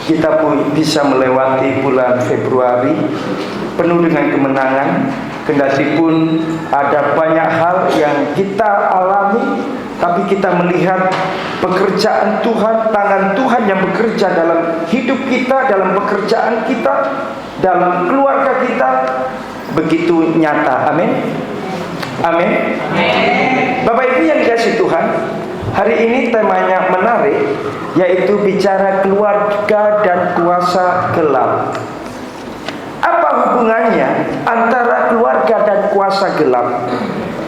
kita pun bisa melewati bulan Februari penuh dengan kemenangan. Kendati pun ada banyak hal yang kita alami, tapi kita melihat pekerjaan Tuhan, tangan Tuhan yang bekerja dalam hidup kita, dalam pekerjaan kita, dalam keluarga kita, begitu nyata. Amin. Amin. Bapak Ibu yang dikasihi Tuhan, hari ini temanya menarik, yaitu bicara keluarga dan kuasa gelap. Apa hubungannya antara keluarga dan kuasa gelap?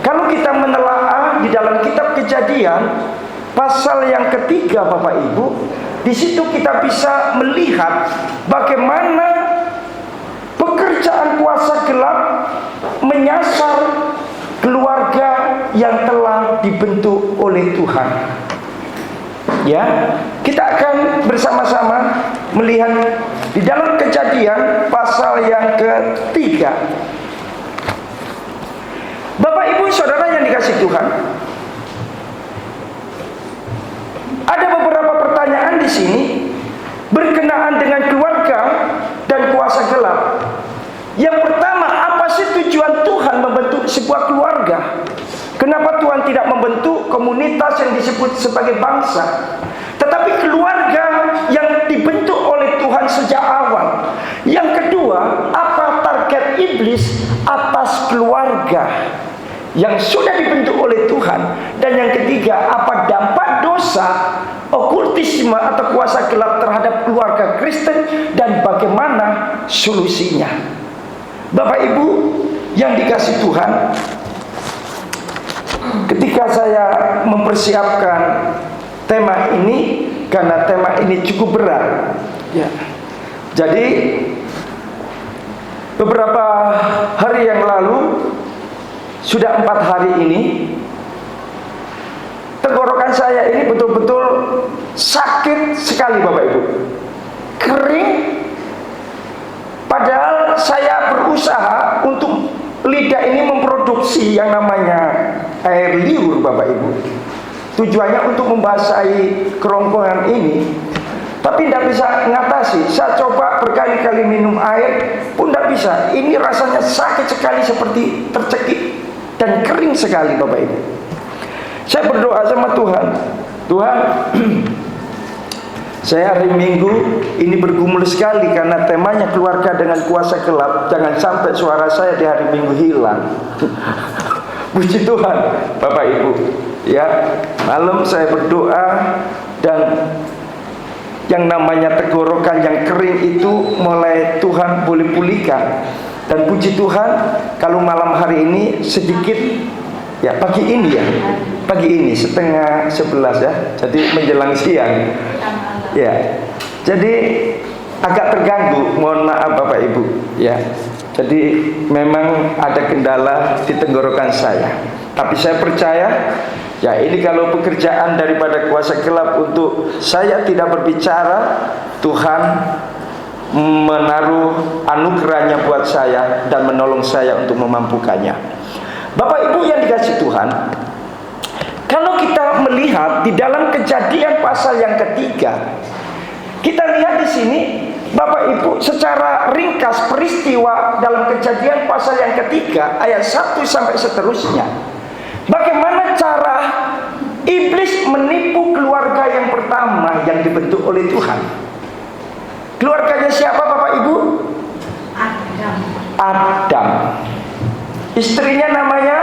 Kalau kita menelaah di dalam kitab Kejadian pasal yang ketiga, Bapak Ibu, di situ kita bisa melihat bagaimana pekerjaan kuasa gelap menyasar keluarga yang telah dibentuk oleh Tuhan. Ya, kita akan bersama-sama melihat di dalam Kejadian pasal yang ketiga. Bapak Ibu Saudara yang dikasihi Tuhan, ada beberapa pertanyaan di sini berkenaan dengan keluarga dan kuasa gelap. Yang pertama, apa sih tujuan Tuhan membentuk sebuah keluarga? Kenapa Tuhan tidak membentuk komunitas yang disebut sebagai bangsa, tetapi keluarga yang dibentuk oleh Tuhan sejak awal? Yang kedua, apa target iblis atas keluarga yang sudah dibentuk oleh Tuhan? Dan yang ketiga, apa dampak dosa okultisme atau kuasa gelap terhadap keluarga Kristen dan bagaimana solusinya? Bapak Ibu yang dikasihi Tuhan, ketika saya mempersiapkan tema ini, karena tema ini cukup berat, ya, jadi beberapa hari yang lalu, sudah 4 hari ini, tenggorokan saya ini betul-betul sakit sekali, Bapak Ibu, kering. Padahal saya berusaha untuk lidah ini memproduksi yang namanya air liur, Bapak Ibu. Tujuannya untuk membasahi kerongkongan ini, tapi tidak bisa mengatasi. Saya coba berkali-kali minum air pun tidak bisa. Ini rasanya sakit sekali, seperti tercekik dan kering sekali, Bapak Ibu. Saya berdoa sama Tuhan, Tuhan, saya hari Minggu ini bergumul sekali karena temanya keluarga dengan kuasa gelap. Jangan sampai suara saya di hari Minggu hilang. Puji Tuhan, Bapak Ibu. Ya, malam saya berdoa dan yang namanya tenggorokan yang kering itu mulai Tuhan boleh pulihkan. Dan puji Tuhan, kalau malam hari ini sedikit, ya pagi ini ya, pagi ini 10:30 ya, jadi menjelang siang. Ya, jadi agak terganggu, mohon maaf Bapak Ibu. Ya, jadi memang ada kendala di tenggorokan saya. Tapi saya percaya, ya ini kalau pekerjaan daripada kuasa gelap untuk saya tidak berbicara, Tuhan menaruh anugerahnya buat saya dan menolong saya untuk memampukannya. Bapak Ibu yang dikasihi Tuhan, kalau kita melihat di dalam Kejadian pasal yang ketiga, kita lihat di sini, Bapak Ibu, secara ringkas peristiwa dalam Kejadian pasal yang ketiga ayat 1 sampai seterusnya. Bagaimana cara iblis menipu keluarga yang pertama yang dibentuk oleh Tuhan? Keluarganya siapa, Bapak Ibu? Adam. Istrinya namanya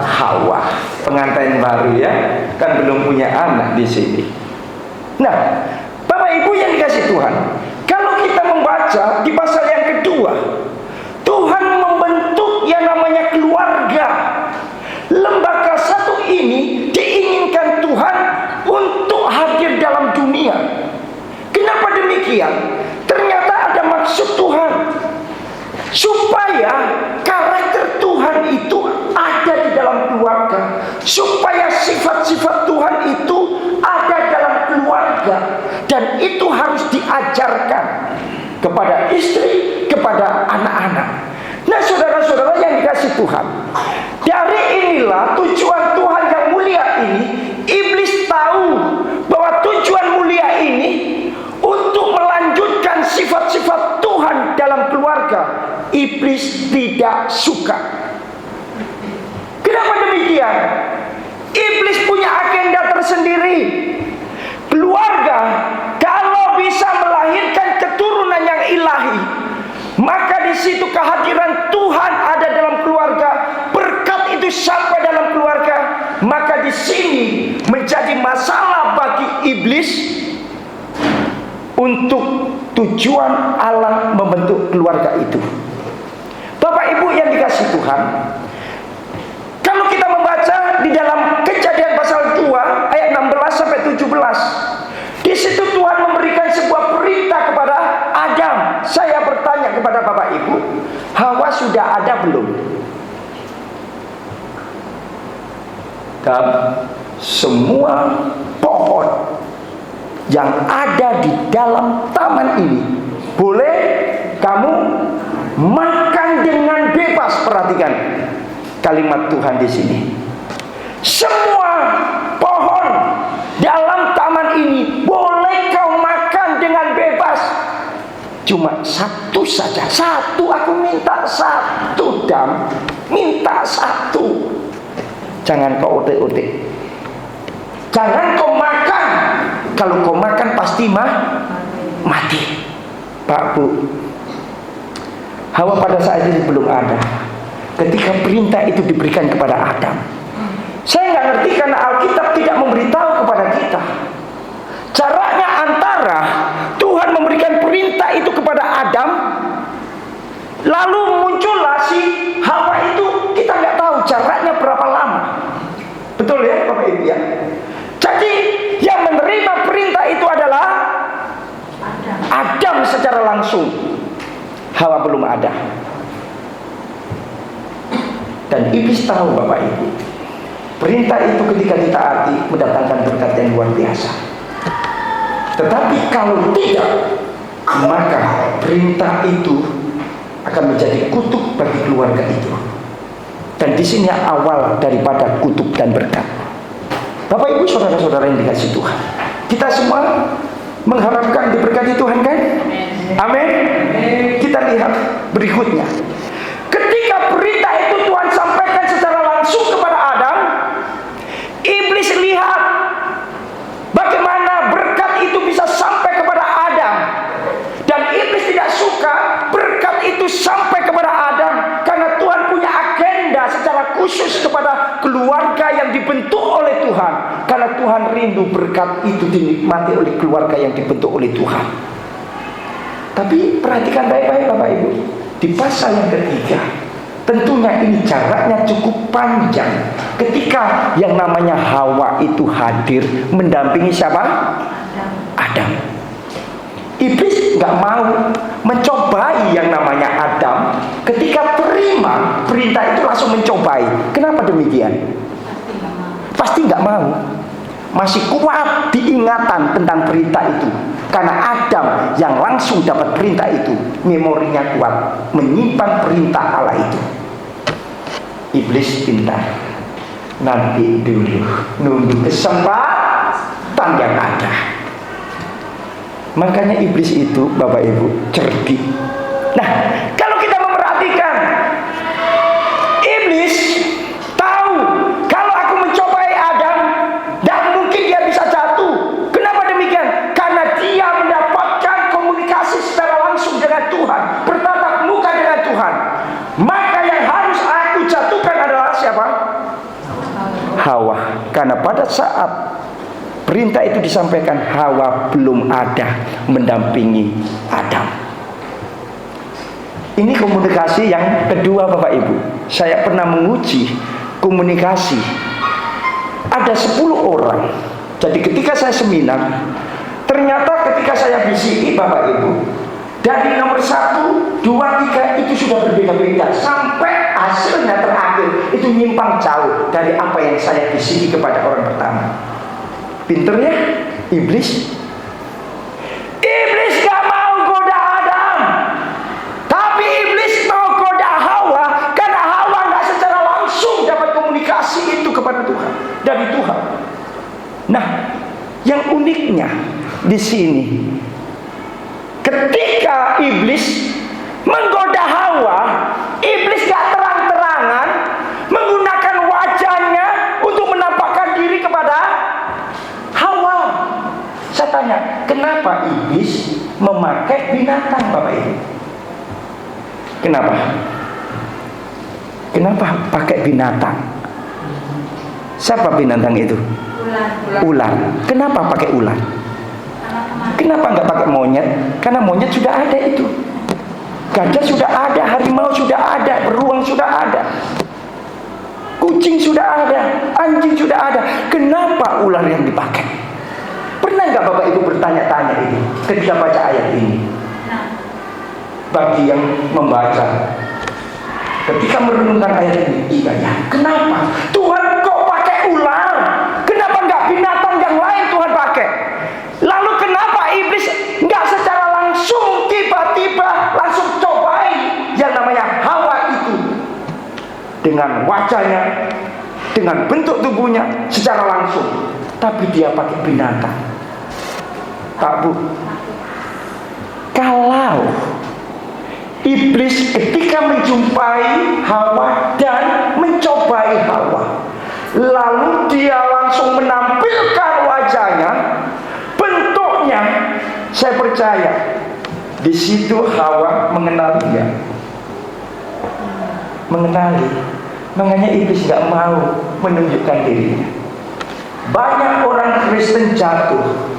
Hawa. Pengantin baru ya, kan belum punya anak di sini. Nah, Bapak Ibu yang dikasihi Tuhan, kalau kita membaca di pasal yang kedua, Tuhan membentuk yang namanya keluarga. Lembaga satu ini diinginkan Tuhan untuk hadir dalam dunia. Kenapa demikian? Ternyata ada maksud Tuhan, supaya karakter Tuhan itu ada di dalam keluarga, supaya sifat-sifat Tuhan itu ada dalam keluarga, dan itu harus diajarkan kepada istri, kepada anak-anak. Nah, saudara-saudara yang dikasihi Tuhan, dari inilah tujuan Tuhan yang mulia ini. Iblis tahu bahwa tujuan mulia ini untuk iblis tidak suka. Kenapa demikian? Iblis punya agenda tersendiri. Keluarga kalau bisa melahirkan keturunan yang ilahi, maka di situ kehadiran Tuhan ada dalam keluarga, berkat itu sampai dalam keluarga. Maka di sini menjadi masalah bagi iblis untuk tujuan Allah membentuk keluarga itu. Bapak Ibu yang dikasihi Tuhan, kalau kita membaca di dalam Kejadian pasal 2 ayat 16 sampai 17, di situ Tuhan memberikan sebuah perintah kepada Adam. Saya bertanya kepada Bapak Ibu, Hawa sudah ada belum? Dan semua pohon yang ada di dalam taman ini boleh kamu makan dengan bebas. Perhatikan kalimat Tuhan di sini. Semua pohon dalam taman ini boleh kau makan dengan bebas. Cuma satu saja. Satu, aku minta satu, Dam. Minta satu. Jangan kau otek-otek. Jangan kau makan. Kalau kau makan pasti mati. Pak, Bu, Hawa pada saat itu belum ada ketika perintah itu diberikan kepada Adam. Saya nggak ngerti karena Alkitab tidak memberitahu kepada kita. Caranya antara Tuhan memberikan perintah itu kepada Adam, lalu muncullah si Hawa itu, kita nggak tahu caranya berapa lama. Betul ya Bapak Ibu ya? Jadi yang menerima perintah itu adalah Adam secara langsung. Hawa belum ada. Dan iblis tahu Bapak Ibu, perintah itu ketika ditaati mendatangkan berkat yang luar biasa. Tetapi kalau tidak, maka perintah itu akan menjadi kutuk bagi keluarga itu. Dan di sini awal daripada kutuk dan berkat. Bapak Ibu saudara-saudara yang dikasihi Tuhan, kita semua mengharapkan diberkati Tuhan kan? Amin. Kita lihat berikutnya. Ketika perintah itu Tuhan sampaikan secara langsung kepada Adam, iblis lihat bagaimana berkat itu bisa sampai kepada Adam. Dan iblis tidak suka berkat itu sampai kepada Adam, karena Tuhan punya agenda secara khusus kepada keluarga yang dibentuk oleh Tuhan. Karena Tuhan rindu berkat itu dinikmati oleh keluarga yang dibentuk oleh Tuhan. Tapi perhatikan baik-baik Bapak Ibu, di pasal yang ketiga, tentunya ini jaraknya cukup panjang. Ketika yang namanya Hawa itu hadir mendampingi siapa? Adam. Iblis nggak mau mencobai yang namanya Adam. Ketika terima perintah itu langsung mencobai. Kenapa demikian? Pasti nggak mau. Masih kuat diingatan tentang perintah itu. Karena Adam yang langsung dapat perintah itu, memorinya kuat, menyimpan perintah Allah itu. Iblis pintar. Nanti dulu, nunggu kesempatan yang ada. Makanya iblis itu Bapak Ibu cerdik. Nah, kalau kita memperhatikan, iblis tahu kalau aku mencobai Adam, dan mungkin dia bisa jatuh. Kenapa demikian? Karena dia mendapatkan komunikasi secara langsung dengan Tuhan, bertatap muka dengan Tuhan. Maka yang harus aku jatuhkan adalah siapa? Hawa. Karena pada saat perintah itu disampaikan, Hawa belum ada mendampingi Adam. Ini komunikasi yang kedua Bapak Ibu. Saya pernah menguji komunikasi. Ada 10 orang. Jadi ketika saya seminar, ternyata ketika saya bisiki Bapak Ibu, dari nomor 1, 2, 3 itu sudah berbeda-beda. Sampai hasilnya terakhir itu nyimpang jauh dari apa yang saya bisiki kepada orang pertama. Pinternya iblis. Iblis gak mau goda Adam, tapi iblis mau goda Hawa. Karena Hawa gak secara langsung dapat komunikasi itu kepada Tuhan, dari Tuhan. Nah, yang uniknya di sini, ketika iblis menggoda Hawa, kenapa iblis memakai binatang, Bapak Ibu? Kenapa? Kenapa pakai binatang? Siapa binatang itu? Ular. Kenapa pakai ular? Kenapa nggak pakai monyet? Karena monyet sudah ada itu. Gajah sudah ada, harimau sudah ada, beruang sudah ada, kucing sudah ada, anjing sudah ada. Kenapa ular yang dipakai? Pernah nggak Bapak Ibu bertanya-tanya ini ketika baca ayat ini? Bagi yang membaca, ketika merenungkan ayat ini, iya ya, kenapa Tuhan kok pakai ular? Kenapa nggak binatang yang lain Tuhan pakai? Lalu kenapa iblis nggak secara langsung tiba-tiba langsung cobain yang namanya Hawa itu dengan wajahnya, dengan bentuk tubuhnya secara langsung, tapi dia pakai binatang? Pak Bu, kalau iblis ketika menjumpai Hawa dan mencobai Hawa, lalu dia langsung menampilkan wajahnya, bentuknya, saya percaya di situ Hawa mengenali dia, mengenali. Makanya iblis gak mau menunjukkan dirinya. Banyak orang Kristen jatuh.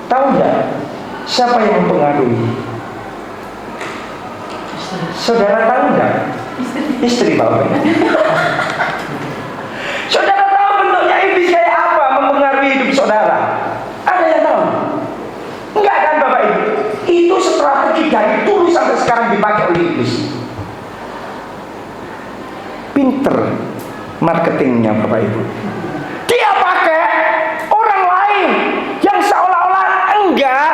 Tahu nggak siapa yang mempengaruhi? Saudara tahu nggak? Istri, Bapak. Saudara tahu bentuknya iblis kayak apa mempengaruhi hidup saudara? Ada yang tahu? Enggak kan, Bapak Ibu? Itu strategi dari dulu sampai sekarang dipakai oleh iblis. Pinter marketingnya, Bapak Ibu. Dia pakai orang lain yang seolah-olah enggak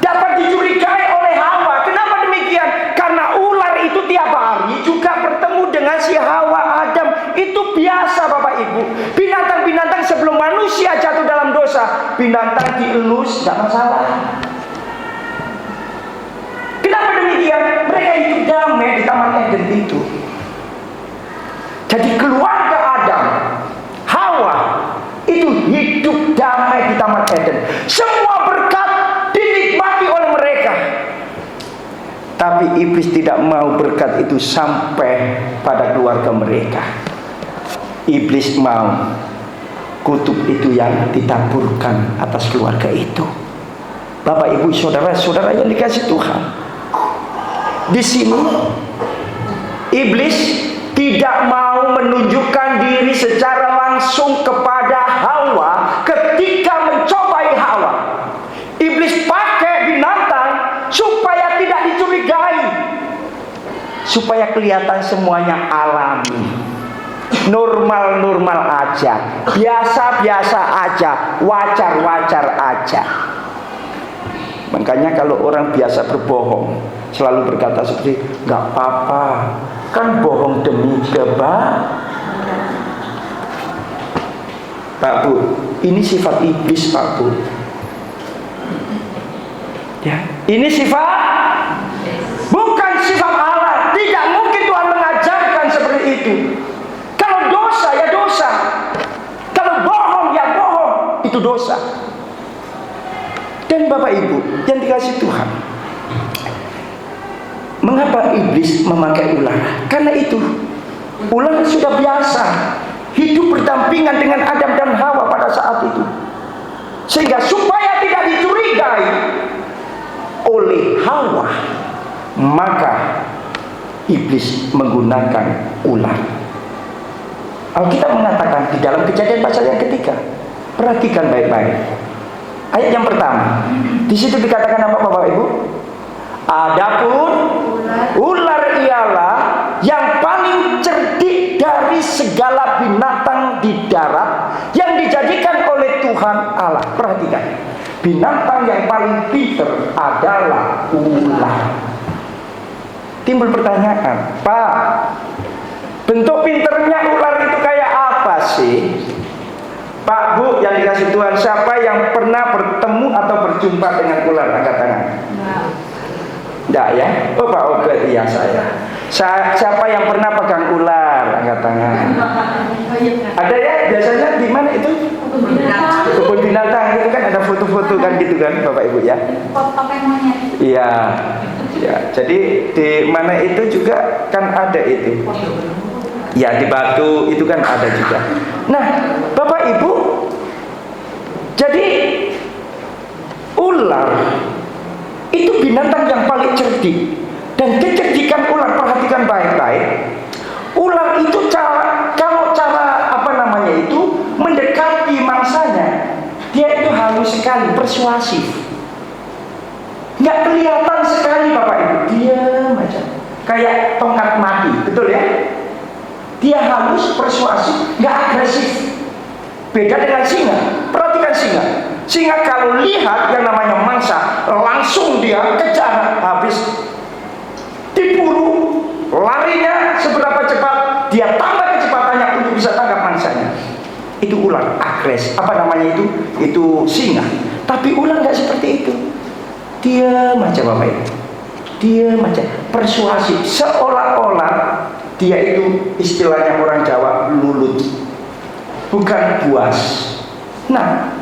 dapat dicurigai oleh Hawa. Kenapa demikian? Karena ular itu tiap hari juga bertemu dengan si Hawa, Adam. Itu biasa, Bapak Ibu. Binatang-binatang sebelum manusia jatuh dalam dosa, binatang dielus, tidak masalah. Kenapa demikian? Mereka hidup damai di Taman Eden itu. Jadi keluarga Adam, Hawa itu hidup damai di Taman Eden. Semua berkat dinikmati oleh mereka. Tapi iblis tidak mau berkat itu sampai pada keluarga mereka. Iblis mau kutub itu yang ditaburkan atas keluarga itu. Bapak, Ibu, saudara-saudara yang dikasih Tuhan, di sini iblis tidak mau menunjukkan diri secara langsung kepada Hawa ketika mencobai Hawa. Iblis pakai binatang supaya tidak dicurigai, supaya kelihatan semuanya alami, normal-normal aja, biasa-biasa aja, wajar-wajar aja. Makanya kalau orang biasa berbohong selalu berkata seperti, nggak apa-apa, kan bohong demi kebaikan. Pak Bu, ini sifat iblis, Pak Bu. Ya, ini sifat, bukan sifat Allah. Tidak mungkin Tuhan mengajarkan seperti itu. Kalau dosa ya dosa, kalau bohong ya bohong, itu dosa. Dan Bapak Ibu yang dikasih Tuhan, mengapa iblis memakai ular? Karena itu ular sudah biasa hidup berdampingan dengan Adam dan Hawa pada saat itu, sehingga supaya tidak dicurigai oleh Hawa, maka iblis menggunakan ular. Alkitab mengatakan di dalam Kejadian pasal yang ketiga, perhatikan baik-baik. Ayat yang pertama, di situ dikatakan apa, Bapak Ibu? Adapun ular ialah yang paling cerdik dari segala binatang di darat yang dijadikan oleh Tuhan Allah. Perhatikan, binatang yang paling pintar adalah ular. Timbul pertanyaan, Pak, bentuk pinternya ular itu kayak apa sih? Pak Bu yang dikasih Tuhan, siapa yang pernah bertemu atau berjumpa dengan ular? Angkat tangan. Enggak ya? Oh Pak Oget, iya saya. Siapa yang pernah pegang ular? Angkat tangan. Ada ya, biasanya di mana itu? Kebun binatang itu kan ada foto-foto kan gitu kan Bapak Ibu ya. Iya. Ya, jadi di mana itu juga kan ada itu. Ya, di Batu itu kan ada juga. Nah, Bapak Ibu, jadi ular itu binatang yang paling cerdik. Dan kecerdikan ular, perhatikan baik-baik. Ular itu kalau cara mendekati mangsanya, dia itu halus sekali, persuasif. Nggak kelihatan sekali Bapak Ibu, diam aja, kayak tongkat mati, betul ya? Dia halus, persuasif, nggak agresif. Beda dengan singa. Perhatikan singa. Singa kalau lihat yang namanya mangsa, langsung dia kejar, habis diburu, larinya seberapa cepat, dia tambah kecepatannya untuk bisa tangkap mangsanya. Itu ular, agresif. Apa namanya itu? Itu singa. Tapi ular nggak seperti itu. Diam aja Bapak Ibu. Diam aja, persuasif, seolah-olah dia itu istilahnya orang Jawa lulut, bukan buas. Nah,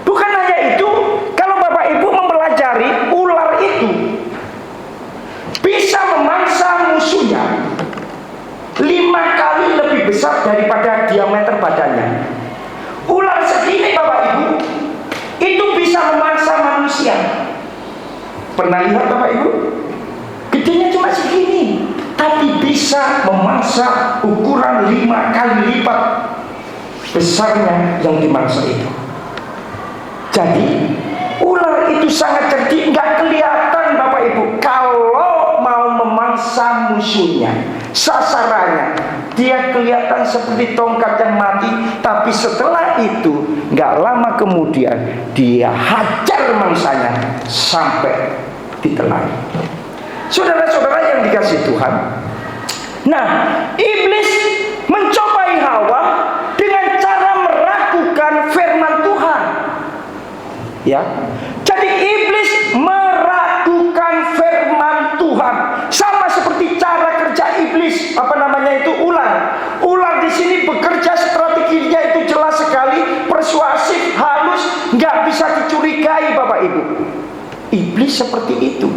bukan hanya itu, kalau Bapak Ibu mempelajari ular itu bisa memangsa musuhnya 5 kali lebih besar daripada diameter badannya. Ular segini Bapak Ibu itu bisa memangsa manusia. Pernah lihat Bapak Ibu? Gedenya cuma segini, tapi bisa memangsa ukuran 5 kali lipat besarnya yang dimangsa itu. Jadi ular itu sangat cerdik, nggak kelihatan Bapak Ibu kalau mau memangsa musuhnya. Sasarannya dia kelihatan seperti tongkat yang mati, tapi setelah itu nggak lama kemudian dia hajar mangsanya sampai ditelan. Saudara-saudara yang dikasih Tuhan, nah iblis mencobai Hawa dengan cara meragukan firman Tuhan. Ya, jadi iblis meragukan firman Tuhan, sama seperti cara kerja iblis. Apa namanya itu? Ular. Ular di sini bekerja, strateginya itu jelas sekali, persuasif, halus, nggak bisa dicurigai Bapak Ibu. Iblis seperti itu.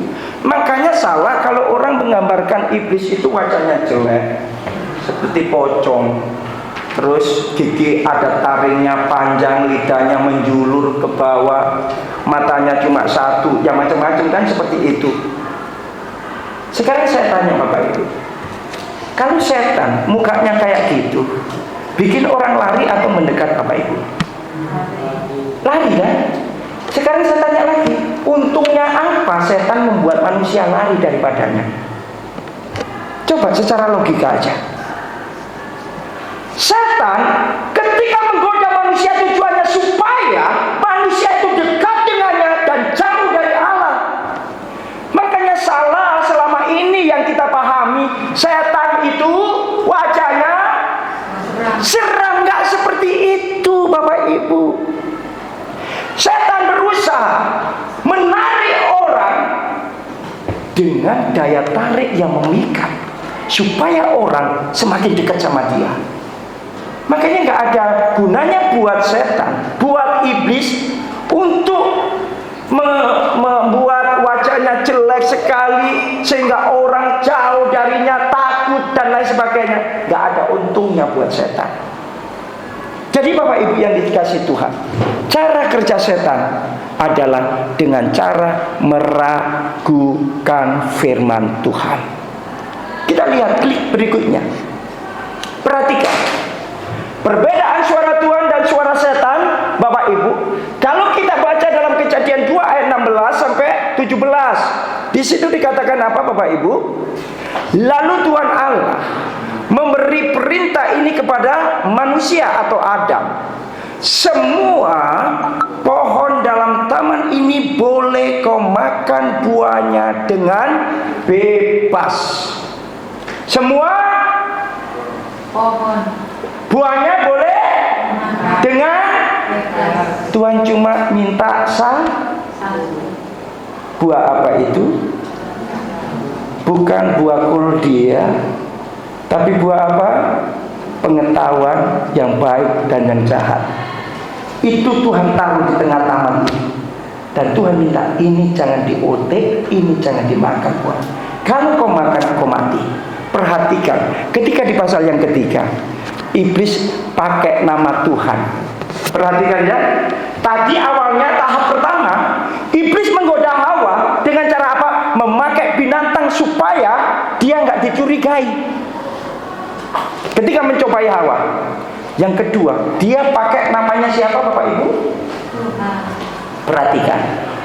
Makanya salah kalau orang menggambarkan iblis itu wajahnya jelek, seperti pocong, terus gigi ada taringnya panjang, lidahnya menjulur ke bawah, matanya cuma satu, ya macam-macam kan seperti itu. Sekarang saya tanya Bapak Ibu, kalau setan mukanya kayak gitu, bikin orang lari atau mendekat Bapak Ibu? Lari kan? Sekarang saya tanya lagi, untungnya apa setan membuat manusia lari daripadanya? Coba secara logika aja. Setan ketika menggoda manusia tujuannya supaya manusia itu dekat dengannya dan jauh dari Allah. Makanya salah selama ini yang kita pahami, setan itu wajahnya seram, nggak seperti itu Bapak Ibu. Setan berusaha menarik orang dengan daya tarik yang memikat supaya orang semakin dekat sama dia. Makanya nggak ada gunanya buat setan, buat iblis untuk membuat wajahnya jelek sekali sehingga orang jauh darinya, takut dan lain sebagainya. Nggak ada untungnya buat setan. Jadi Bapak Ibu yang dikasih Tuhan, cara kerja setan adalah dengan cara meragukan firman Tuhan. Kita lihat klik berikutnya. Perhatikan perbedaan suara Tuhan dan suara setan Bapak Ibu. Kalau kita baca dalam Kejadian 2 ayat 16 sampai 17, di situ dikatakan apa Bapak Ibu? Lalu Tuhan Allah memberi perintah ini kepada manusia atau Adam. Semua pohon dalam taman ini boleh kau makan buahnya dengan bebas. Semua pohon buahnya boleh dengan bebas. Tuhan cuma minta buah apa itu? Bukan buah kuldia, tapi buah apa? pengetahuan yang baik dan yang jahat. Itu Tuhan taruh di tengah taman ini. Dan Tuhan minta, ini jangan diotek, ini jangan dimakan buah. Kalau kau makan, kau mati. Perhatikan, ketika di pasal yang ketiga, iblis pakai nama Tuhan. Perhatikan ya. Tadi awalnya tahap pertama, iblis menggoda Hawa dengan cara apa? Memakai binatang supaya dia nggak dicurigai. Ketika mencobai Hawa. Yang kedua, dia pakai namanya siapa Bapak Ibu? Perhatikan.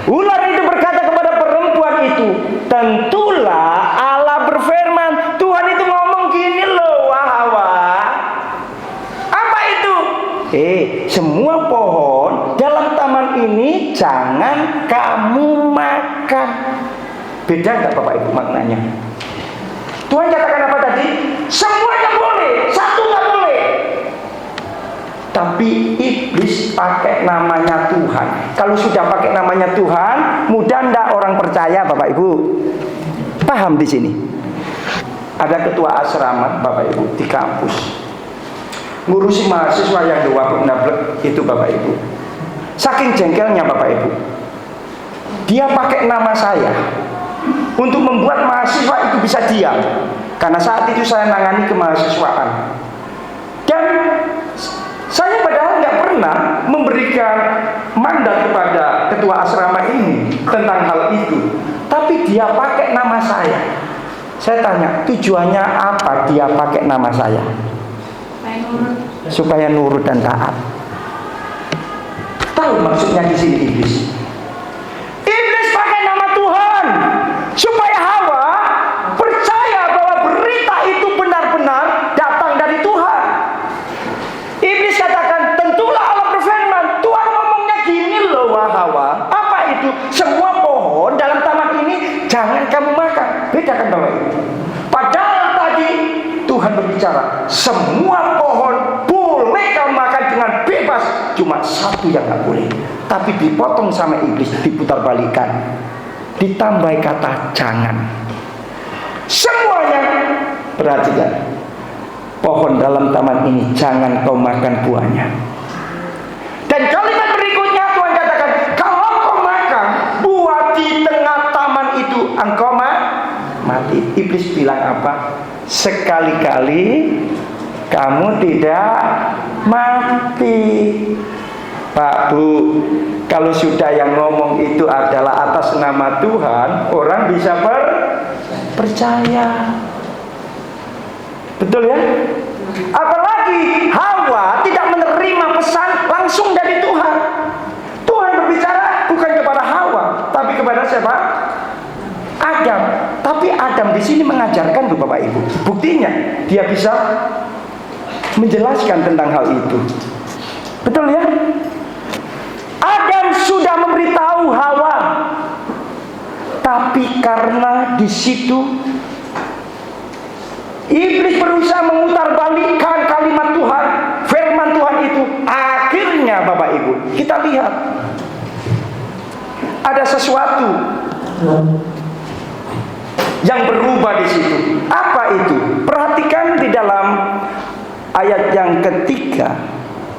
Ular itu berkata kepada perempuan itu, tentulah Allah berfirman. Tuhan itu ngomong gini loh, wah Hawa. Apa itu? Semua pohon dalam taman ini jangan kamu makan. Beda nggak Bapak Ibu maknanya? Tuhan katakan apa tadi? Semuanya boleh, satu nggak boleh. Tapi iblis pakai namanya Tuhan. Kalau sudah pakai namanya Tuhan, mudah ndak orang percaya Bapak Ibu? Paham di sini? Ada ketua asrama Bapak Ibu di kampus, ngurusi mahasiswa yang dua itu Bapak Ibu. Saking jengkelnya Bapak Ibu, dia pakai nama saya untuk membuat mahasiswa itu bisa diam. Karena saat itu saya nangani kemahasiswaan. Dan saya padahal nggak pernah memberikan mandat kepada ketua asrama ini tentang hal itu. Tapi dia pakai nama saya. Saya tanya, tujuannya apa dia pakai nama saya? Supaya nurut dan taat. Tahu maksudnya di sini iblis? Iblis pakai nama Tuhan supaya Hawa percaya bahwa berita itu benar-benar datang dari Tuhan. Iblis katakan, tentulah Allah berfirman. Tuhan ngomongnya gini loh, wah Hawa. Apa itu? Semua pohon dalam taman ini jangan kamu makan. Beda kan Bapak Ibu? Padahal tadi Tuhan berbicara, semua pohon boleh kamu makan dengan bebas. Cuma satu yang nggak boleh. Tapi dipotong sama iblis, diputar balikan, ditambah kata jangan. Semuanya, perhatikan, pohon dalam taman ini jangan kau makan buahnya. Dan kalimat berikutnya Tuhan katakan, kalau kau makan buah di tengah taman itu, engkau mati. Iblis bilang apa? Sekali-kali kamu tidak mati. Pak Bu, kalau sudah yang ngomong itu adalah atas nama Tuhan, orang bisa percaya. Betul ya? Apalagi Hawa tidak menerima pesan langsung dari Tuhan. Tuhan berbicara bukan kepada Hawa, tapi kepada siapa? Adam. Tapi Adam di sini mengajarkan tuh Bapak Ibu. Buktinya dia bisa menjelaskan tentang hal itu. Betul ya? Adam sudah memberitahu Hawa, tapi karena di situ iblis berusaha memutarbalikkan kalimat Tuhan, firman Tuhan itu. Akhirnya Bapak Ibu, kita lihat ada sesuatu yang berubah di situ. Apa itu? Perhatikan di dalam ayat yang ketiga,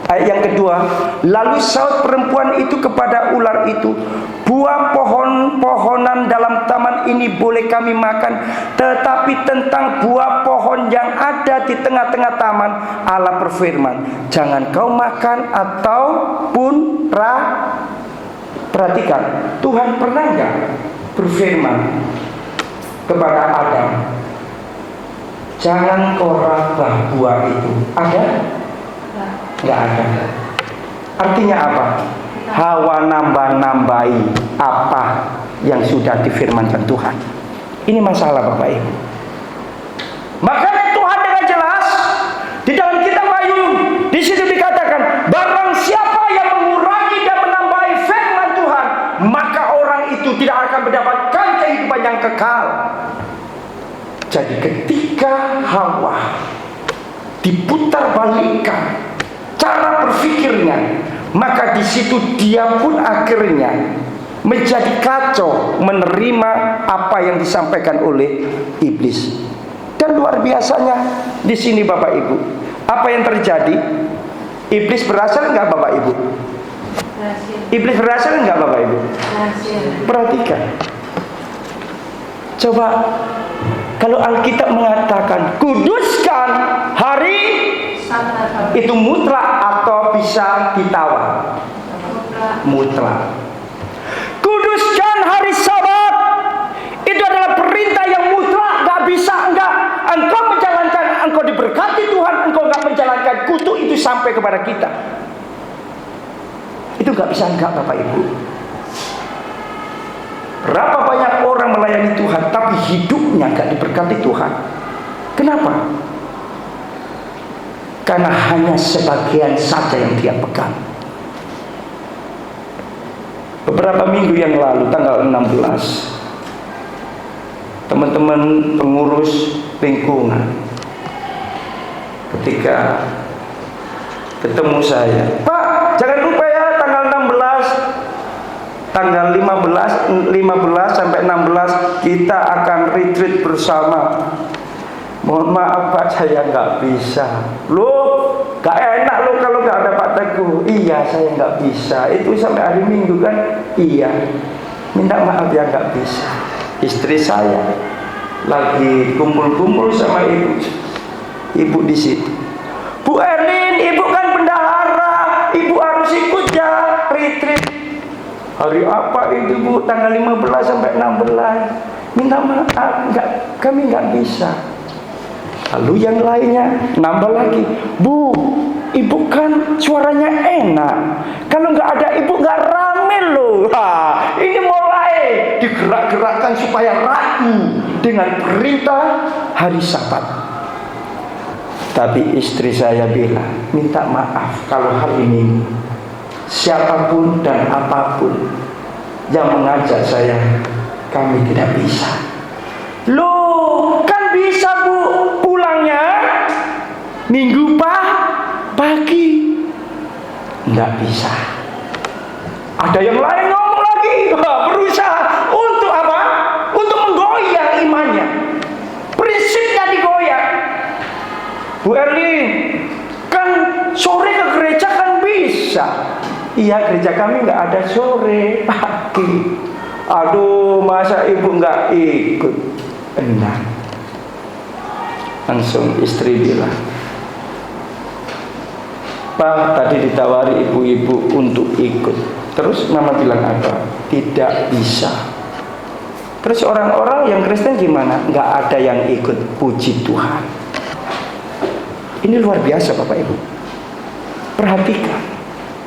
ayat yang kedua. Lalu saut perempuan itu kepada ular itu, buah pohon-pohonan dalam taman ini boleh kami makan, tetapi tentang buah pohon yang ada di tengah-tengah taman, Allah berfirman, jangan kau makan ataupun perhatikan, Tuhan pernah enggak berfirman kepada Adam, jangan kau rabah buah itu? Ada? Enggak ada. Artinya apa? Hawa nambah-nambahi apa yang sudah difirmankan Tuhan. Ini masalah Bapak Ibu. Makanya Tuhan dengan jelas di dalam kitab Wahyu di situ dikatakan, barang siapa yang mengurangi dan menambahi firman Tuhan, maka orang itu tidak akan mendapatkan kehidupan yang kekal. Jadi ketika Hawa diputar balikkan cara berpikirnya, maka di situ dia pun akhirnya menjadi kacau menerima apa yang disampaikan oleh iblis. Dan luar biasanya di sini Bapak Ibu, Apa yang terjadi? Iblis berhasil nggak Bapak Ibu? Iblis berhasil nggak Bapak Ibu? Perhatikan. Coba, kalau Alkitab mengatakan kuduskan hari itu mutlak atau bisa ditawar? Mutlak. Kuduskan hari Sabat itu adalah perintah yang mutlak, nggak bisa enggak. Engkau menjalankan, engkau diberkati Tuhan, engkau nggak menjalankan, kutuk itu sampai kepada kita. Itu nggak bisa enggak Bapak Ibu. Berapa banyak orang melayani Tuhan tapi hidupnya nggak diberkati Tuhan. Kenapa? Karena hanya sebagian saja yang dia pegang. Beberapa minggu yang lalu, tanggal 16, teman-teman pengurus lingkungan ketika ketemu saya, Pak, jangan lupa ya tanggal 16, tanggal 15 sampai 16 kita akan retreat bersama. Mohon maaf Pak, saya nggak bisa. Loh, gak enak loh kalau nggak ada Pak Teguh. Iya, saya nggak bisa. Itu sampai hari Minggu kan? Iya. Minta maaf ya nggak bisa. Istri saya lagi kumpul-kumpul sama ibu di situ. Bu Erlin, ibu kan bendahara, ibu harus ikut ya retreat. Hari apa itu Bu? Tanggal 15 sampai 16. Minta maaf, kami nggak bisa. Lalu yang lainnya nambah lagi, Bu, ibu kan suaranya enak. Kalau nggak ada ibu nggak rame loh. Ini mulai digerak-gerakkan supaya ragu dengan perintah hari Sabat. Tapi istri saya bilang, minta maaf kalau hari ini siapapun dan apapun yang mengajak saya, kami tidak bisa. Loh, kan bisa Bu, pulangnya Minggu pagi. Nggak bisa. Ada yang lain ngomong lagi, berusaha untuk apa? Untuk menggoyang imannya. Prinsipnya digoyang. Bu Erlin, kan sore ke gereja kan bisa. Iya, gereja kami nggak ada sore, pagi. Aduh, masa ibu nggak ikut? Enggak. Langsung istri bilang, Pak, tadi ditawari ibu-ibu untuk ikut. Terus mama bilang apa? Tidak bisa. Terus orang-orang yang Kristen gimana? Nggak ada yang ikut. Puji Tuhan. Ini luar biasa Bapak Ibu. Perhatikan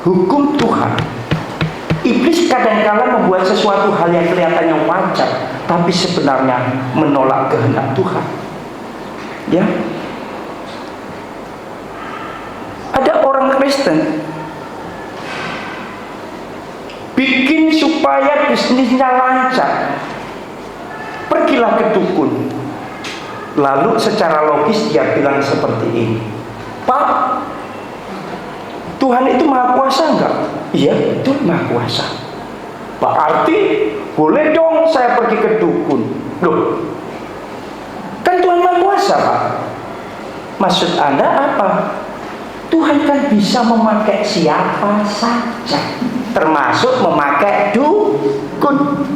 hukum Tuhan. Iblis kadang-kala membuat sesuatu hal yang kelihatannya wajar, tapi sebenarnya menolak kehendak Tuhan. Ya, ada orang Kristen bikin supaya bisnisnya lancar. Pergilah ke dukun. Lalu secara logis dia bilang seperti ini, Pak, Tuhan itu maha kuasa enggak? Iya, itu maha kuasa. Berarti boleh dong saya pergi ke dukun. Loh, kan Tuhan maha kuasa Pak. Maksud Anda apa? Tuhan kan bisa memakai siapa saja, termasuk memakai dukun.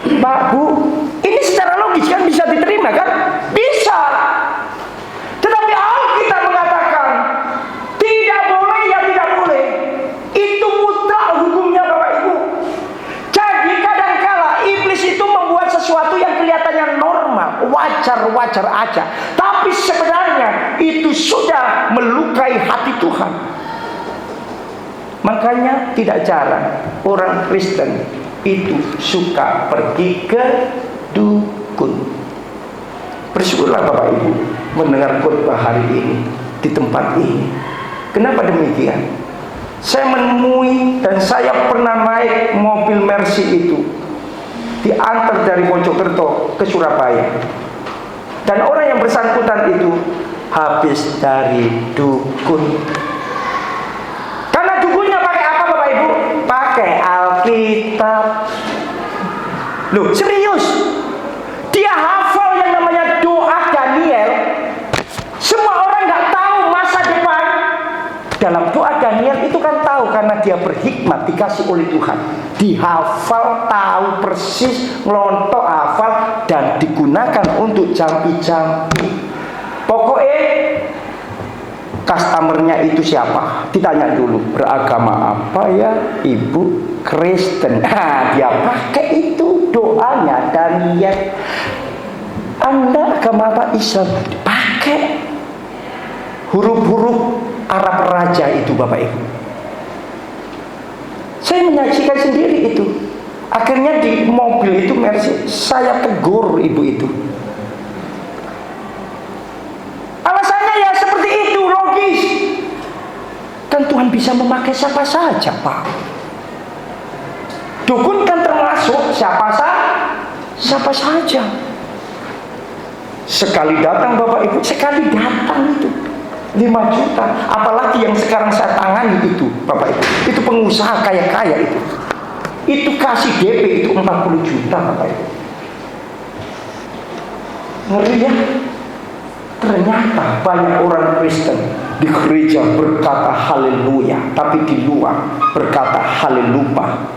Pak, Bu, ini secara logis kan bisa diterima kan? Bisa. Tetapi Alkitab mengatakan tidak boleh, ya tidak boleh. Itu mutlak hukumnya Bapak Ibu. Jadi kadangkala iblis itu membuat sesuatu yang kelihatannya normal, wajar-wajar aja, tapi sebenarnya itu sudah melukai hati Tuhan. Makanya tidak jarang orang Kristen itu suka pergi ke dukun. Bersyukurlah Bapak Ibu mendengar khotbah hari ini di tempat ini. Kenapa demikian? Saya menemui dan saya pernah naik mobil Mercy itu, diantar dari Mojokerto ke Surabaya. Dan orang yang bersangkutan itu habis dari dukun. Karena dukunnya pakai apa Bapak Ibu? Pakai Alkitab. Loh, serius. Dia hafal yang namanya doa Daniel. Semua orang nggak tahu dia berhikmat, dikasih oleh Tuhan, dihafal, tahu persis, ngelontok hafal, dan digunakan untuk jampi-jampi. Pokoknya customernya itu siapa? Ditanya dulu, beragama apa ya ibu? Kristen. Nah, dia pakai itu doanya, dan lihat Anda agama apa? Islam. Pakai huruf-huruf Arab Raja itu, Bapak Ibu. Saya menyaksikan sendiri itu. Akhirnya di mobil itu Mercy, saya tegur ibu itu. Alasannya ya seperti itu, logis. Kan Tuhan bisa memakai siapa saja, Pak. Dukun kan termasuk siapa saja. Sekali datang Bapak Ibu, sekali datang itu 5 juta. Apalagi yang sekarang saya tangani itu, Bapak Ibu, itu pengusaha kaya-kaya itu. Itu kasih DP itu 40 juta, Bapak Ibu. Ngeri ya. Ternyata banyak orang Kristen di gereja berkata haleluya, tapi di luar berkata haleluya.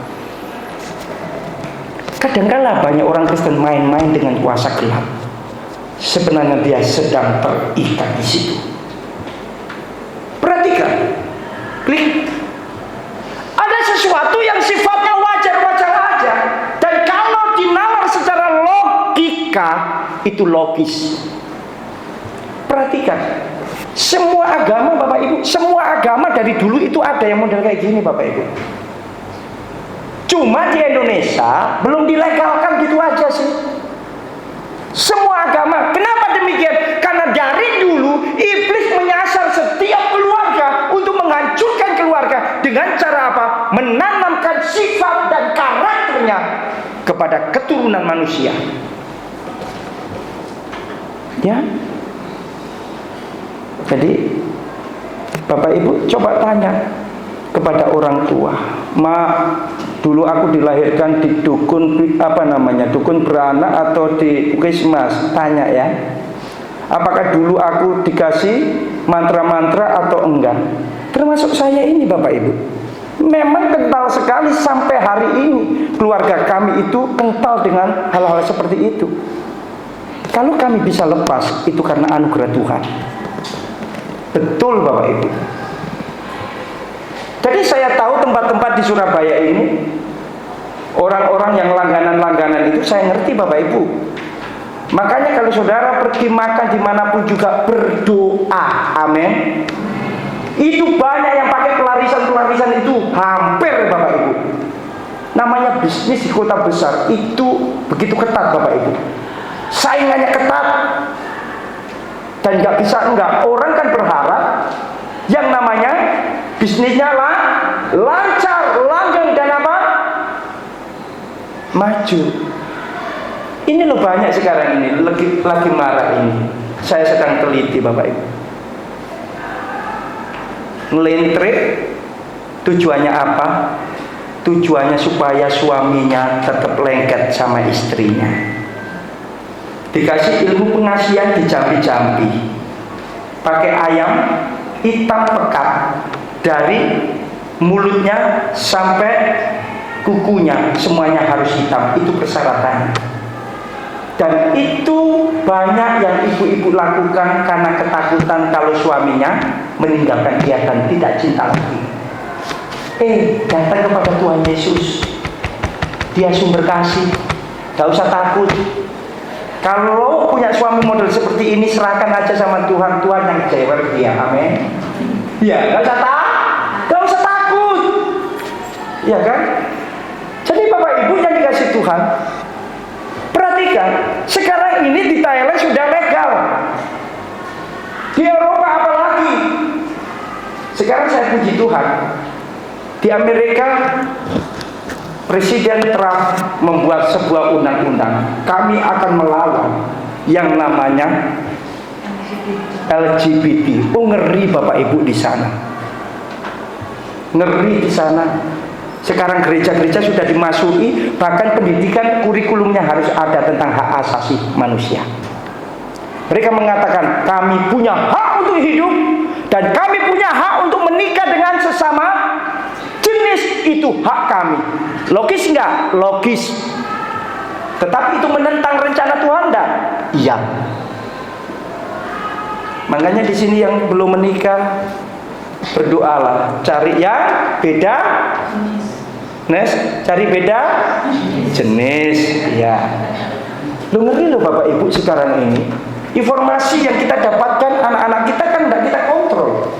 Kadang-kala banyak orang Kristen main-main dengan kuasa gelap. Sebenarnya dia sedang terikat di situ. Perhatikan, klik. Ada sesuatu yang sifatnya wajar-wajar aja, dan kalau dinalar secara logika itu logis. Perhatikan, semua agama Bapak Ibu, semua agama dari dulu itu ada yang model kayak gini Bapak Ibu. Cuma di Indonesia belum dilegalkan gitu aja sih. Semua agama. Kenapa demikian? Karena dari dulu iblis menyasar setiap keluarga untuk menghancurkan keluarga dengan cara apa? Menanamkan sifat dan karakternya kepada keturunan manusia. Ya. Jadi Bapak Ibu coba tanya kepada orang tua, dulu aku dilahirkan di dukun dukun beranak atau di puskesmas. Tanya ya, apakah dulu aku dikasih mantra-mantra atau enggak? Termasuk saya ini Bapak Ibu, memang kental sekali sampai hari ini. Keluarga kami itu kental dengan hal-hal seperti itu. Kalau kami bisa lepas, itu karena anugerah Tuhan. Betul Bapak Ibu. Jadi saya tahu tempat-tempat di Surabaya ini, orang-orang yang langganan-langganan itu saya ngerti Bapak Ibu. Makanya kalau saudara pergi makan dimanapun juga berdoa, amin. Itu banyak yang pakai pelarisan-pelarisan itu, hampir Bapak Ibu. Namanya bisnis di kota besar itu begitu ketat Bapak Ibu. Saingannya ketat. Dan nggak bisa enggak, orang kan berharap yang namanya bisnisnya lancar, langgeng, dan apa? Maju. Ini loh banyak sekarang ini lagi marah ini. Saya sedang teliti Bapak Ibu. Ngelintrik tujuannya apa? Tujuannya supaya suaminya tetap lengket sama istrinya. Dikasih ilmu pengasihan dijampi-jampi, pakai ayam hitam pekat dari mulutnya sampai kukunya semuanya harus hitam. Itu persyaratannya. Dan itu banyak yang ibu-ibu lakukan karena ketakutan kalau suaminya meninggalkan dia dan tidak cinta lagi. Datang kepada Tuhan Yesus, Dia sumber kasih. Gak usah takut. Kalau punya suami model seperti ini, serahkan aja sama Tuhan. Tuhan yang jawab dia, amin. Ya, gak usah takut. Ya kan? Jadi Bapak Ibu yang dikasih Tuhan, perhatikan, sekarang ini di Thailand sudah legal. Di Eropa apalagi. Sekarang saya puji Tuhan, di Amerika Presiden Trump membuat sebuah undang-undang. Kami akan melawan yang namanya LGBT. Oh, ngeri Bapak Ibu di sana. Ngeri di sana. Sekarang gereja-gereja sudah dimasuki, bahkan pendidikan kurikulumnya harus ada tentang hak asasi manusia. Mereka mengatakan kami punya hak untuk hidup dan kami punya hak untuk menikah dengan sesama jenis jenis itu hak kami. Logis enggak? Logis. Tetapi itu menentang rencana Tuhan enggak? Iya. Makanya di sini yang belum menikah, berdoalah, cari yang beda cari beda jenis. Ya. Lu ngeri loh Bapak Ibu sekarang ini. Informasi yang kita dapatkan, anak-anak kita kan tidak kita kontrol.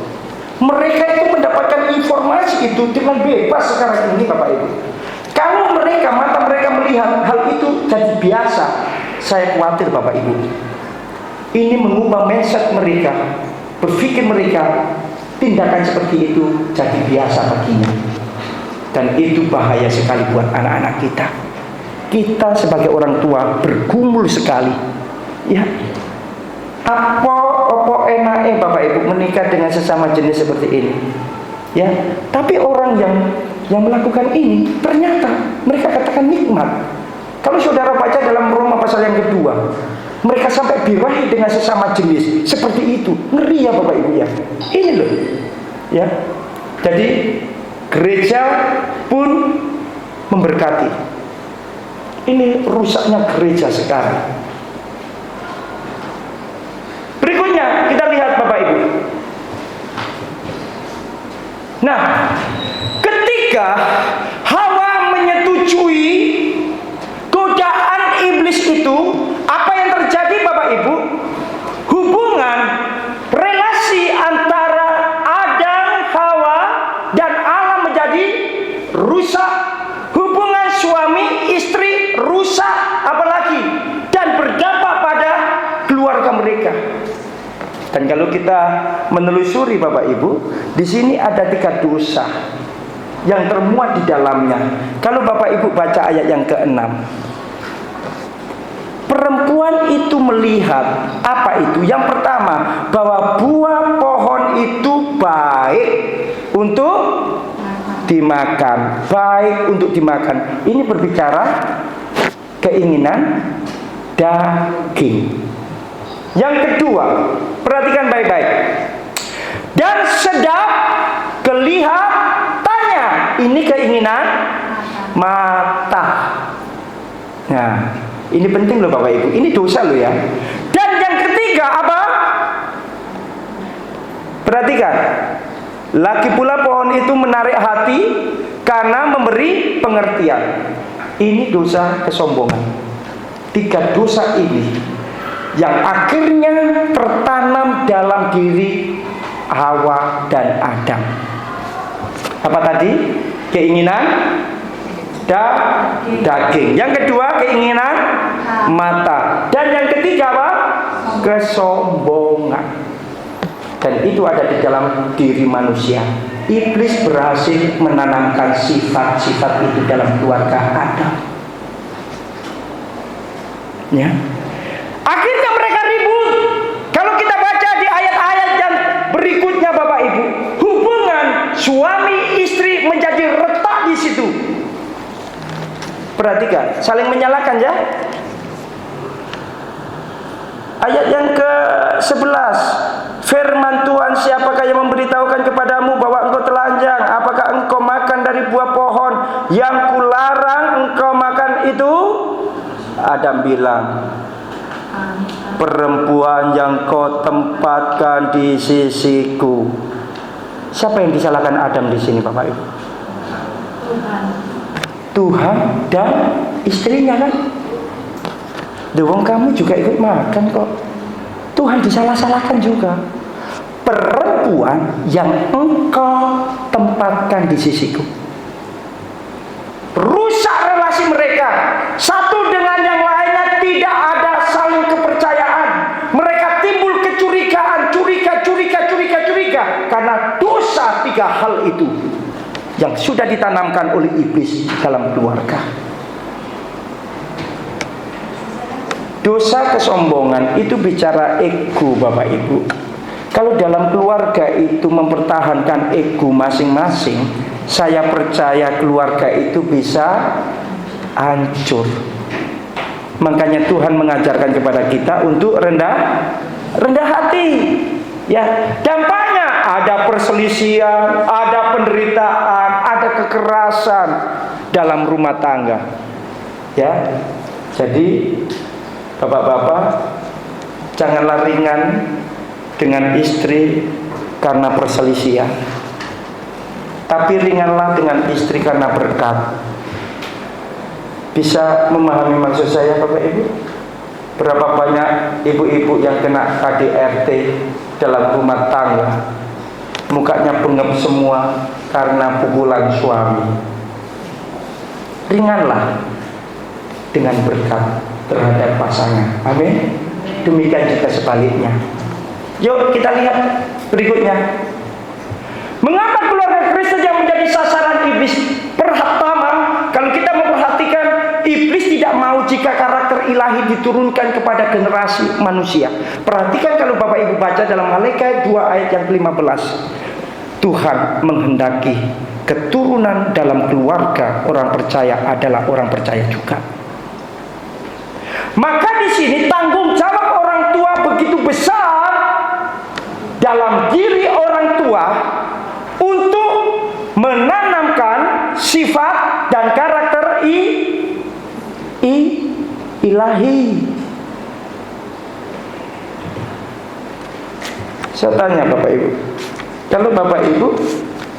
Mereka itu mendapatkan informasi itu dengan bebas sekarang ini Bapak Ibu. Kalau mata mereka melihat hal itu jadi biasa, saya khawatir Bapak Ibu, ini mengubah mindset mereka, berpikir mereka, tindakan seperti itu jadi biasa baginya. Dan itu bahaya sekali buat anak-anak kita. Kita sebagai orang tua bergumul sekali. Ya, apa enaknya Bapak Ibu menikah dengan sesama jenis seperti ini. Ya, tapi orang yang melakukan ini ternyata mereka katakan nikmat. Kalau saudara baca dalam Roma pasal yang kedua, mereka sampai birahi dengan sesama jenis seperti itu. Ngeri ya Bapak Ibu ya. Ini loh. Ya. Jadi gereja pun memberkati. Ini rusaknya gereja sekarang. Berikutnya kita lihat Bapak Ibu. Nah, ketika Hawa menyetujui godaan iblis itu, apa yang terjadi Bapak Ibu? Hubungan relasi antara Adam, Hawa dan Allah menjadi rusak. Hubungan suami istri rusak, apalagi dan berdampak pada keluarga mereka. Dan kalau kita menelusuri Bapak Ibu, di sini ada 3 dosa yang termuat di dalamnya. Kalau Bapak Ibu baca ayat yang ke-6, perempuan itu melihat apa itu? Yang pertama, bahwa buah pohon itu baik untuk dimakan, baik untuk dimakan. Ini berbicara keinginan daging. Yang kedua, perhatikan baik-baik. Dan sedap kelihatannya. Ini keinginan mata. Nah, ini penting loh Bapak Ibu. Ini dosa loh ya. Dan yang ketiga apa? Perhatikan. Lagi pula pohon itu menarik hati karena memberi pengertian. Ini dosa kesombongan. 3 dosa ini yang akhirnya tertanam dalam diri Hawa dan Adam. Apa tadi? Keinginan daging. Yang kedua keinginan mata. Dan yang ketiga apa? Kesombongan. Dan itu ada di dalam diri manusia. Iblis berhasil menanamkan sifat-sifat itu dalam keluarga Adam. Ya. Akhirnya mereka ribut. Kalau kita baca di ayat-ayat yang berikutnya Bapak Ibu, hubungan suami istri menjadi retak di situ. Perhatikan, saling menyalahkan ya. Ayat yang ke-11, firman Tuhan, siapakah yang memberitahukan kepadamu bahwa engkau telanjang? Apakah engkau makan dari buah pohon yang kularang engkau makan itu? Adam bilang, perempuan yang kau tempatkan di sisiku. Siapa yang disalahkan Adam di sini Bapak Ibu? Tuhan dan istrinya kan. Wong kamu juga ikut makan kok. Tuhan disalah-salahkan juga. Perempuan yang engkau tempatkan di sisiku. Rusak relasi mereka. Satu dengan yang lainnya tidak ada saling kepercayaan. Mereka timbul kecurigaan, curiga. Karena dosa 3 hal itu yang sudah ditanamkan oleh iblis dalam keluarga. Dosa kesombongan itu bicara ego Bapak Ibu. Kalau dalam keluarga itu mempertahankan ego masing-masing, saya percaya keluarga itu bisa hancur. Makanya Tuhan mengajarkan kepada kita untuk rendah hati. Ya, dampaknya ada perselisihan, ada penderitaan, ada kekerasan dalam rumah tangga. Ya. Jadi bapak-bapak, janganlah ringan dengan istri karena perselisihan, tapi ringanlah dengan istri karena berkat. Bisa memahami maksud saya Bapak Ibu? Berapa banyak ibu-ibu yang kena KDRT dalam rumah tangga, mukanya bengep semua karena pukulan suami. Ringanlah dengan berkat terhadap pasangan. Amin. Demikian juga sebaliknya. Yuk kita lihat berikutnya. Mengapa keluarga Kristen yang menjadi sasaran iblis? Pertama, kalau kita memperhatikan, iblis tidak mau jika karakter ilahi diturunkan kepada generasi manusia. Perhatikan kalau Bapak Ibu baca dalam Maleakhi 2 ayat yang ke-15. Tuhan menghendaki keturunan dalam keluarga orang percaya adalah orang percaya juga. Maka di sini tanggung jawab orang tua begitu besar dalam diri orang tua untuk menanamkan sifat dan karakter ilahi. Saya tanya Bapak Ibu, kalau Bapak Ibu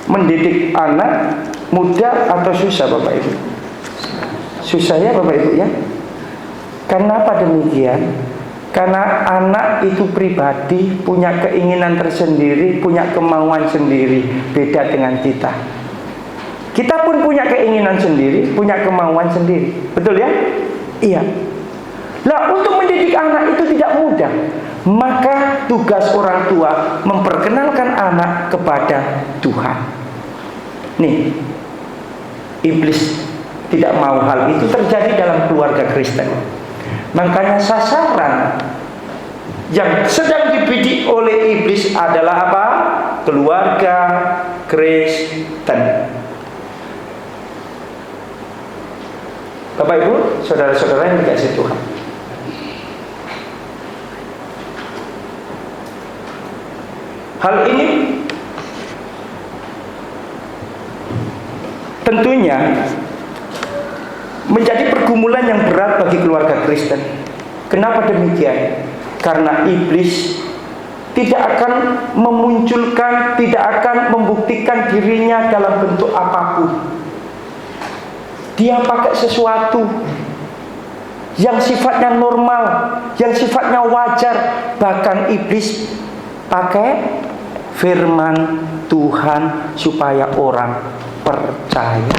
mendidik anak mudah atau susah Bapak Ibu? Susah ya Bapak Ibu ya. Kenapa demikian? Karena anak itu pribadi, punya keinginan tersendiri, punya kemauan sendiri, beda dengan kita. Kita pun punya keinginan sendiri, punya kemauan sendiri. Betul ya? Iya. Nah, untuk mendidik anak itu tidak mudah. Maka tugas orang tua memperkenalkan anak kepada Tuhan. Nih, iblis tidak mau hal itu terjadi dalam keluarga Kristen. Makanya sasaran yang sedang dibidik oleh iblis adalah apa? Keluarga Kristen. Bapak Ibu, saudara-saudara yang dikasihi Tuhan, hal ini tentunya menjadi pergumulan yang berat bagi keluarga Kristen. Kenapa demikian? Karena iblis tidak akan memunculkan, tidak akan membuktikan dirinya dalam bentuk apapun. Dia pakai sesuatu yang sifatnya normal, yang sifatnya wajar. Bahkan iblis pakai firman Tuhan supaya orang percaya.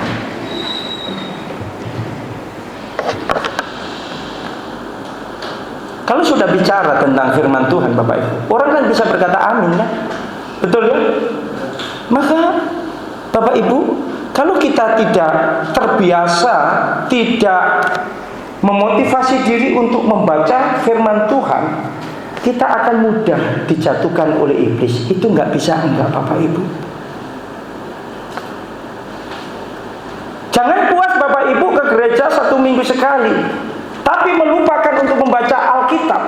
Kalau sudah bicara tentang firman Tuhan Bapak Ibu, orang kan bisa berkata amin kan? Betul ya? Maka Bapak Ibu, kalau kita tidak terbiasa, tidak memotivasi diri untuk membaca firman Tuhan, kita akan mudah dijatuhkan oleh iblis. Itu nggak bisa enggak Bapak Ibu. Jangan puas Bapak Ibu ke gereja 1 minggu sekali, tapi melupakan untuk membaca Alkitab.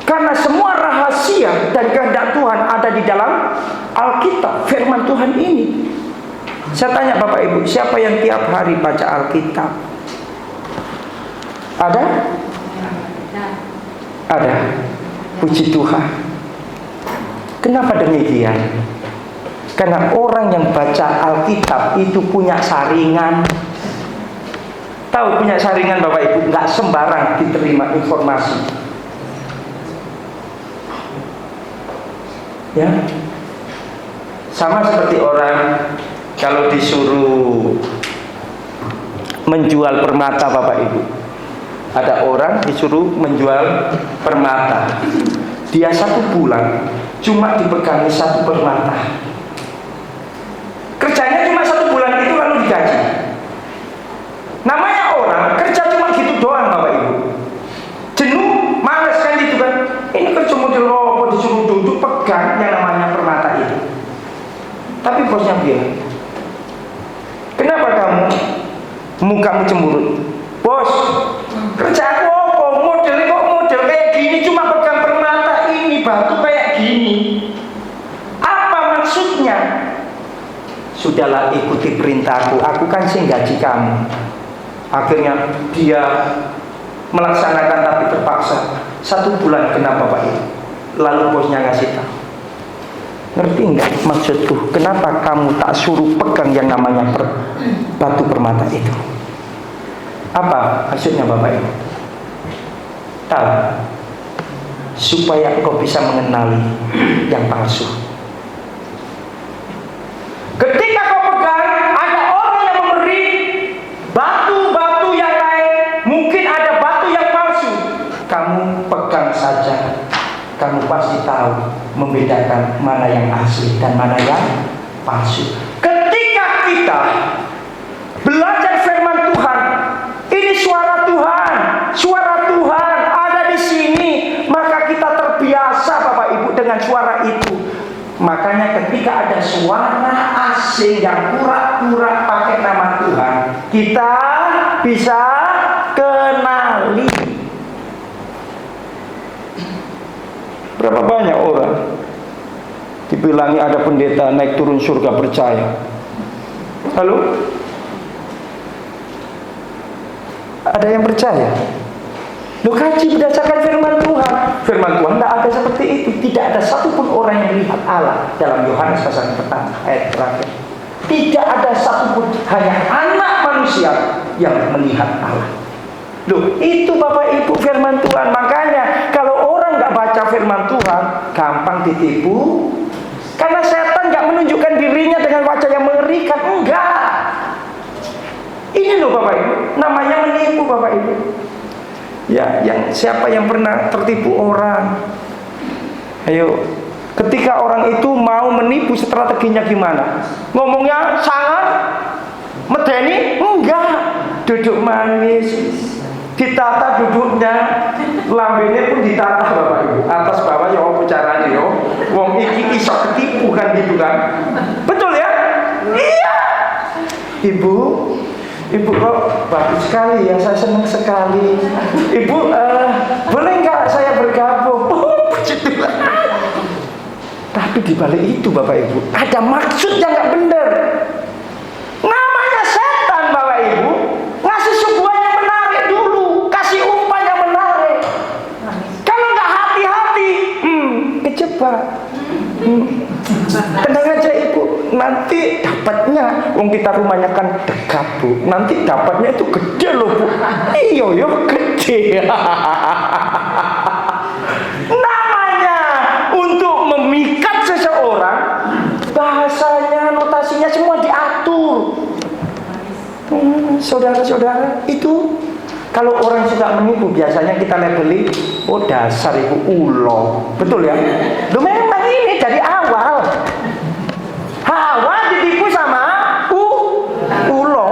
Karena semua rahasia dan kehendak Tuhan ada di dalam Alkitab, firman Tuhan ini. Saya tanya Bapak Ibu, siapa yang tiap hari baca Alkitab? Ada? Ada. Puji Tuhan. Kenapa demikian? Karena orang yang baca Alkitab itu punya saringan. Tahu punya saringan Bapak Ibu, nggak sembarang diterima informasi. Ya, sama seperti orang kalau disuruh menjual permata Bapak Ibu. Ada orang disuruh menjual permata. Dia 1 bulan cuma dipegangi 1 permata. Kerjanya cuma 1 bulan itu lalu digaji. Namanya orang kerja cuma gitu doang Bapak Ibu. Jenuh, males kan gitu kan. Ini kerja model apa, disuruh duduk pegang yang namanya permata itu. Tapi bosnya bilang, kenapa kamu mukamu cemburut? Bos, kerja aku apa? Modelnya kok model kayak gini, cuma pegang permata ini, batu kayak gini. Apa maksud sudahlah ikuti perintahku, aku kan sih gaji kamu. Akhirnya dia melaksanakan tapi terpaksa. 1 bulan kenapa Pak Ibu? Lalu bosnya ngasih tahu, ngerti nggak maksudku? Kenapa kamu tak suruh pegang yang namanya batu permata itu? Apa maksudnya Bapak Ibu? Tahu? Supaya engkau bisa mengenali yang palsu. Ketika kau pegang, ada orang yang memberi batu-batu yang lain, mungkin ada batu yang palsu. Kamu pegang saja, kamu pasti tahu membedakan mana yang asli dan mana yang palsu. Ketika kita belajar firman Tuhan, ini suara Tuhan ada di sini, maka kita terbiasa Bapak Ibu dengan suara itu. Makanya ketika ada suara asing yang pura-pura pakai nama Tuhan, kita bisa kenali. Berapa banyak orang dibilangi ada pendeta naik turun surga percaya. Halo? Ada yang percaya? Lu kaji berdasarkan firman Tuhan. Firman Tuhan tidak ada seperti itu. Tidak ada satupun orang yang melihat Allah. Dalam Yohanes pasal pertama ayat terakhir, tidak ada satupun, hanya anak manusia yang melihat Allah. Loh, itu Bapak Ibu firman Tuhan. Makanya kalau orang nggak baca firman Tuhan, gampang ditipu. Karena setan nggak menunjukkan dirinya dengan wajah yang mengerikan. Enggak. Ini loh Bapak Ibu, namanya menipu Bapak Ibu. Ya, siapa yang pernah tertipu orang? Ayo, ketika orang itu mau menipu, strateginya gimana? Ngomongnya sangat medeni? Enggak. Duduk manis, ditata duduknya, lambene pun ditata Bapak Ibu. Atas bawah ya apa caranya yo? Wong iki iso ketipu kan gitu kan? Betul ya? Iya. Ibu kok bagus sekali ya, saya senang sekali. Ibu, boleh nggak saya bergabung? Tapi di balik itu Bapak Ibu, ada maksud yang nggak benar. Namanya setan Bapak Ibu. Ngasih suguhan yang menarik dulu, kasih umpan yang menarik. Kalau nggak hati-hati, kejebak. Tenang aja Ibu, nanti dapatnya, wong kita rumahnya kan dekat Bu, nanti dapatnya itu gede loh Bu. Iyo gede. Namanya untuk memikat seseorang, bahasanya, notasinya semua diatur. Saudara-saudara, itu kalau orang suka menipu, biasanya kita labeli, oh dasar Ibu ulo. Betul ya? Lu memang ini dari awal. Hawa ditipu sama ulo.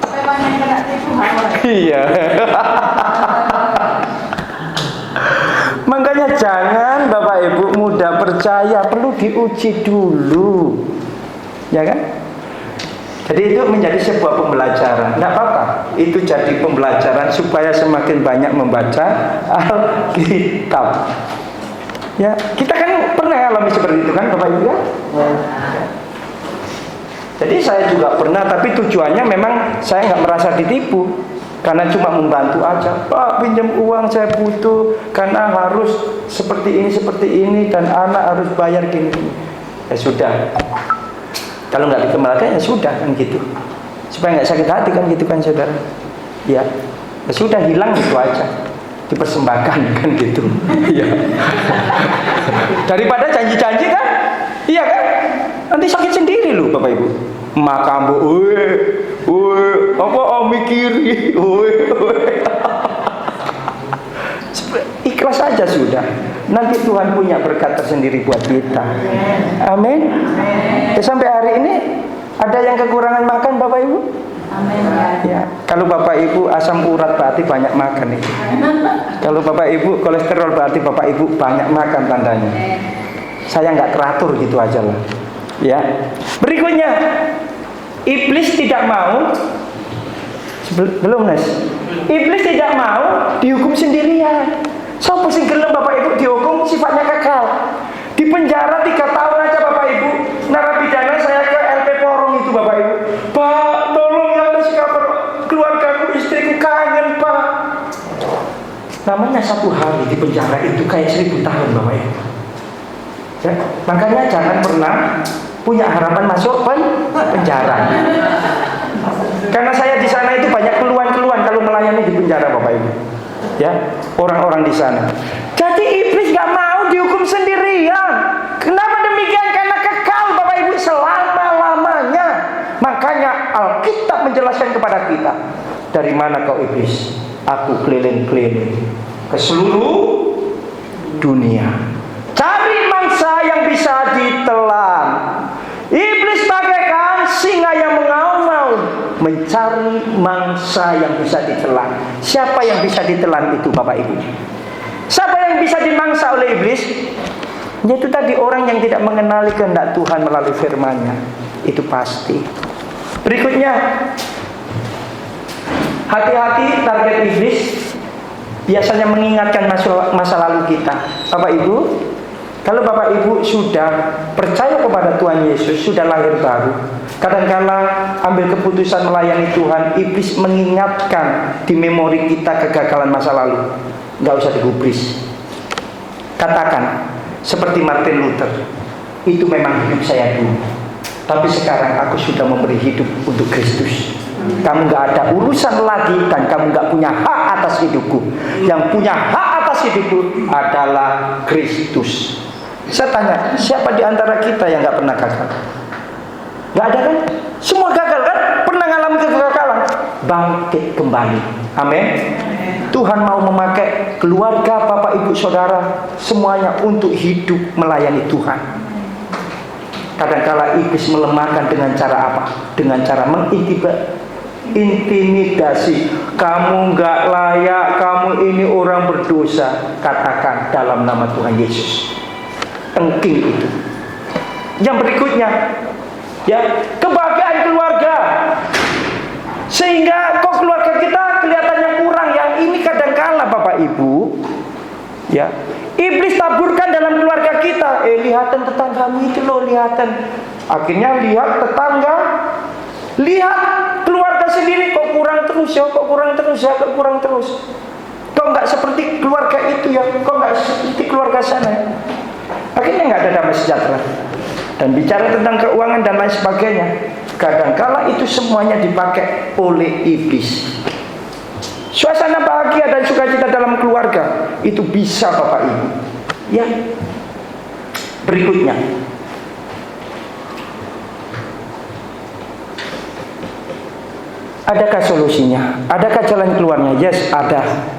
Memang yang kena tipu Hawa. Iya. Makanya jangan Bapak Ibu mudah percaya, perlu diuji dulu. Ya kan? Jadi itu menjadi sebuah pembelajaran. Tidak apa-apa, itu jadi pembelajaran supaya semakin banyak membaca Alkitab. Ya, kita kan pernah alami seperti itu kan Bapak Ibu ya? Jadi saya juga pernah, tapi tujuannya memang saya nggak merasa ditipu, karena cuma membantu aja. Pak, pinjam uang, saya butuh, karena harus seperti ini, dan anak harus bayar gini. Ya sudah. Kalau nggak dikembalikan ya sudah kan gitu, supaya nggak sakit hati kan gitu kan saudara. Ya sudah, hilang itu aja, dipersembahkan kan gitu. Ya. Daripada janji-janji kan, iya kan, nanti sakit sendiri loh Bapak Ibu. Makambo, apa mikiri, ikhlas saja sudah. Nanti Tuhan punya berkat tersendiri buat kita. Amin. Ya, sampai hari ini ada yang kekurangan makan Bapak Ibu? Amin. Ya, kalau Bapak Ibu asam urat berarti banyak makan itu. Kalau Bapak Ibu kolesterol berarti Bapak Ibu banyak makan tandanya. Saya nggak teratur gitu aja lah. Ya. Berikutnya, iblis tidak mau. Belum Nes. Iblis tidak mau dihukum sendirian. Sopo sing gelem Bapak Ibu dihukum sifatnya kekal. Di penjara 3 tahun aja Bapak Ibu. Narapidana namanya satu hari di penjara itu kayak 1000 tahun Bapak Ibu. Ya, makanya jangan pernah punya harapan masuk penjara. Karena saya di sana itu banyak keluhan-keluhan kalau melayani di penjara Bapak Ibu. Ya, orang-orang di sana. Jadi iblis gak mau dihukum sendirian. Kenapa demikian? Karena kekal Bapak Ibu selama-lamanya. Makanya Alkitab menjelaskan kepada kita, dari mana kau iblis? Aku keliling-keliling ke seluruh dunia, cari mangsa yang bisa ditelan. Iblis bagaikan singa yang mengaum-ngaum, mencari mangsa yang bisa ditelan. Siapa yang bisa ditelan itu Bapak Ibu? Siapa yang bisa dimangsa oleh iblis? Yaitu tadi orang yang tidak mengenali kehendak Tuhan melalui firman-Nya. Itu pasti. Berikutnya, hati-hati target iblis biasanya mengingatkan masa lalu kita. Bapak Ibu, kalau Bapak Ibu sudah percaya kepada Tuhan Yesus, sudah lahir baru, kadang-kala ambil keputusan melayani Tuhan, iblis mengingatkan di memori kita kegagalan masa lalu. Gak usah digubris. Katakan seperti Martin Luther, itu memang hidup saya dulu, tapi sekarang aku sudah memberi hidup untuk Kristus. Kamu gak ada urusan lagi, dan kamu gak punya hak atas hidupku. Yang punya hak atas hidupku adalah Kristus. Saya tanya, siapa di antara kita yang gak pernah gagal? Gak ada kan? Semua gagal kan? Pernah ngalami kegagalan, bangkit kembali. Amin. Tuhan mau memakai keluarga, Bapak Ibu Saudara, semuanya untuk hidup melayani Tuhan. Kadang-kala iblis melemahkan dengan cara apa? Dengan cara intimidasi. Kamu gak layak, kamu ini orang berdosa. Katakan dalam nama Tuhan Yesus. Engking itu. Yang berikutnya, ya, kebahagiaan keluarga. Sehingga kok keluarga kita kelihatannya kurang. Yang ini kadang-kala Bapak Ibu, ya, iblis taburkan dalam keluarga kita. Lihatan tetanggamu itu loh, lihatan. Akhirnya lihat tetangga, lihat keluarga sendiri, kok kurang terus ya, kok kurang terus ya, kok kurang terus. Kok nggak seperti keluarga itu ya, kok nggak seperti keluarga sana ya. Akhirnya nggak ada damai sejahtera. Dan bicara tentang keuangan dan lain sebagainya, kadangkala itu semuanya dipakai oleh iblis. Suasana bahagia dan sukacita dalam keluarga itu bisa Bapak Ibu. Ya. Berikutnya, adakah solusinya? Adakah jalan keluarnya? Yes, ada.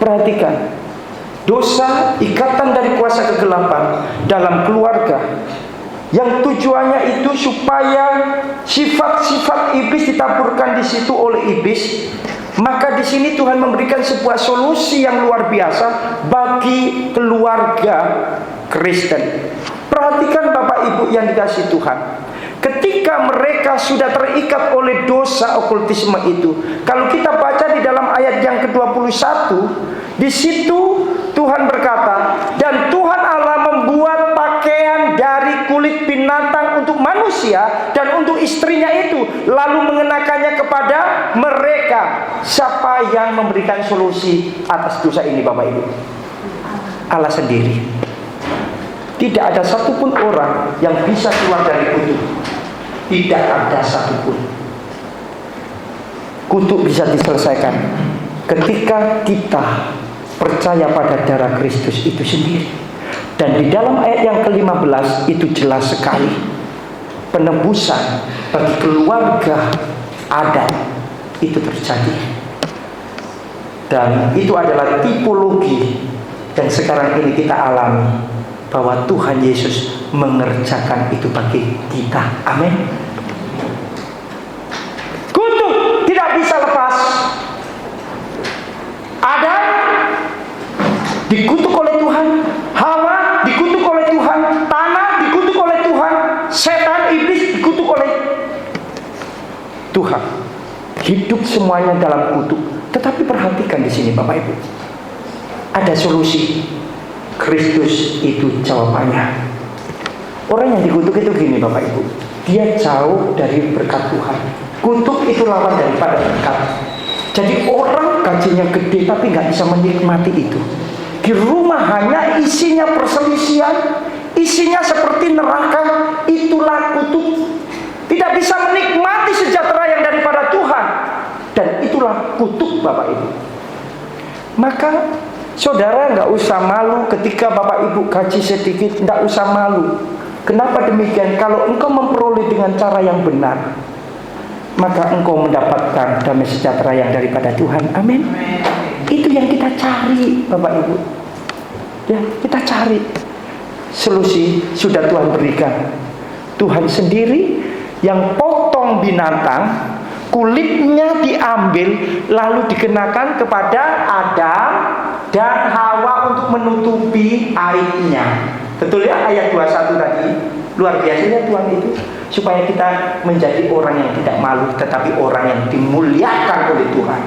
Perhatikan. Dosa, ikatan dari kuasa kegelapan dalam keluarga, yang tujuannya itu supaya sifat-sifat iblis ditaburkan di situ oleh iblis. Maka di sini Tuhan memberikan sebuah solusi yang luar biasa bagi keluarga Kristen. Perhatikan Bapak Ibu yang dikasihi Tuhan. Ketika mereka sudah terikat oleh dosa okultisme itu, kalau kita baca di dalam ayat yang ke-21, di situ Tuhan berkata, dan Tuhan Allah membuat pakaian dari kulit binatang untuk manusia dan untuk istrinya itu, lalu mengenakannya kepada mereka. Siapa yang memberikan solusi atas dosa ini Bapak Ibu? Allah sendiri. Tidak ada satupun orang yang bisa keluar dari kutuk. Tidak ada satupun. Kutuk bisa diselesaikan ketika kita percaya pada darah Kristus itu sendiri. Dan di dalam ayat yang ke-15 itu jelas sekali, penebusan bagi keluarga Adam itu terjadi. Dan itu adalah tipologi yang sekarang ini kita alami, bahwa Tuhan Yesus mengerjakan itu bagi kita. Amin. Kutuk tidak bisa lepas. Adam dikutuk oleh Tuhan, Hawa dikutuk oleh Tuhan, tanah dikutuk oleh Tuhan, setan, iblis dikutuk oleh Tuhan. Hidup semuanya dalam kutuk. Tetapi perhatikan di sini Bapak Ibu, ada solusi. Kristus itu jawabannya. Orang yang dikutuk itu gini Bapak Ibu, dia jauh dari berkat Tuhan. Kutuk itu lawan daripada berkat. Jadi orang gajinya gede tapi nggak bisa menikmati itu. Di rumah hanya isinya perselisihan, isinya seperti neraka. Itulah kutuk. Tidak bisa menikmati sejahtera yang daripada Tuhan. Dan itulah kutuk Bapak Ibu. Maka saudara nggak usah malu ketika Bapak Ibu gaji sedikit. Nggak usah malu. Kenapa demikian? Kalau engkau memperoleh dengan cara yang benar, maka engkau mendapatkan damai sejahtera yang daripada Tuhan. Amin. Itu yang kita cari Bapak Ibu. Ya, kita cari. Solusi sudah Tuhan berikan. Tuhan sendiri yang potong binatang, kulitnya diambil lalu dikenakan kepada Adam dan Hawa untuk menutupi aibnya. Betul ya ayat 21 tadi. Luar biasanya Tuhan itu supaya kita menjadi orang yang tidak malu, tetapi orang yang dimuliakan oleh Tuhan.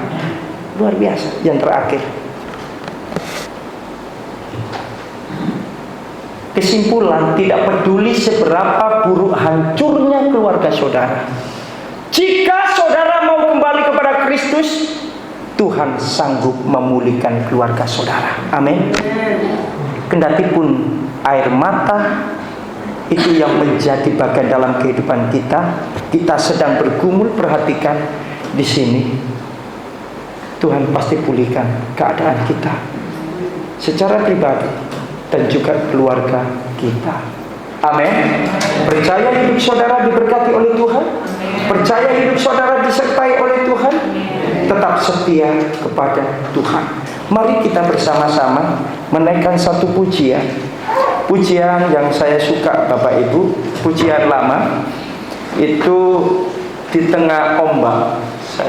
Luar biasa. Yang terakhir, kesimpulan, tidak peduli seberapa buruk hancurnya keluarga saudara, jika saudara mau kembali kepada Kristus, Tuhan sanggup memulihkan keluarga saudara. Amin. Kendati pun air mata itu yang menjadi bagian dalam kehidupan kita, kita sedang bergumul. Perhatikan di sini, Tuhan pasti pulihkan keadaan kita secara pribadi dan juga keluarga kita. Amin. Percaya hidup saudara diberkati oleh Tuhan. Percaya hidup saudara disertai oleh Tuhan. Tetap setia kepada Tuhan. Mari kita bersama-sama menaikkan satu pujian. Pujian yang saya suka Bapak Ibu, pujian lama. Itu di tengah ombak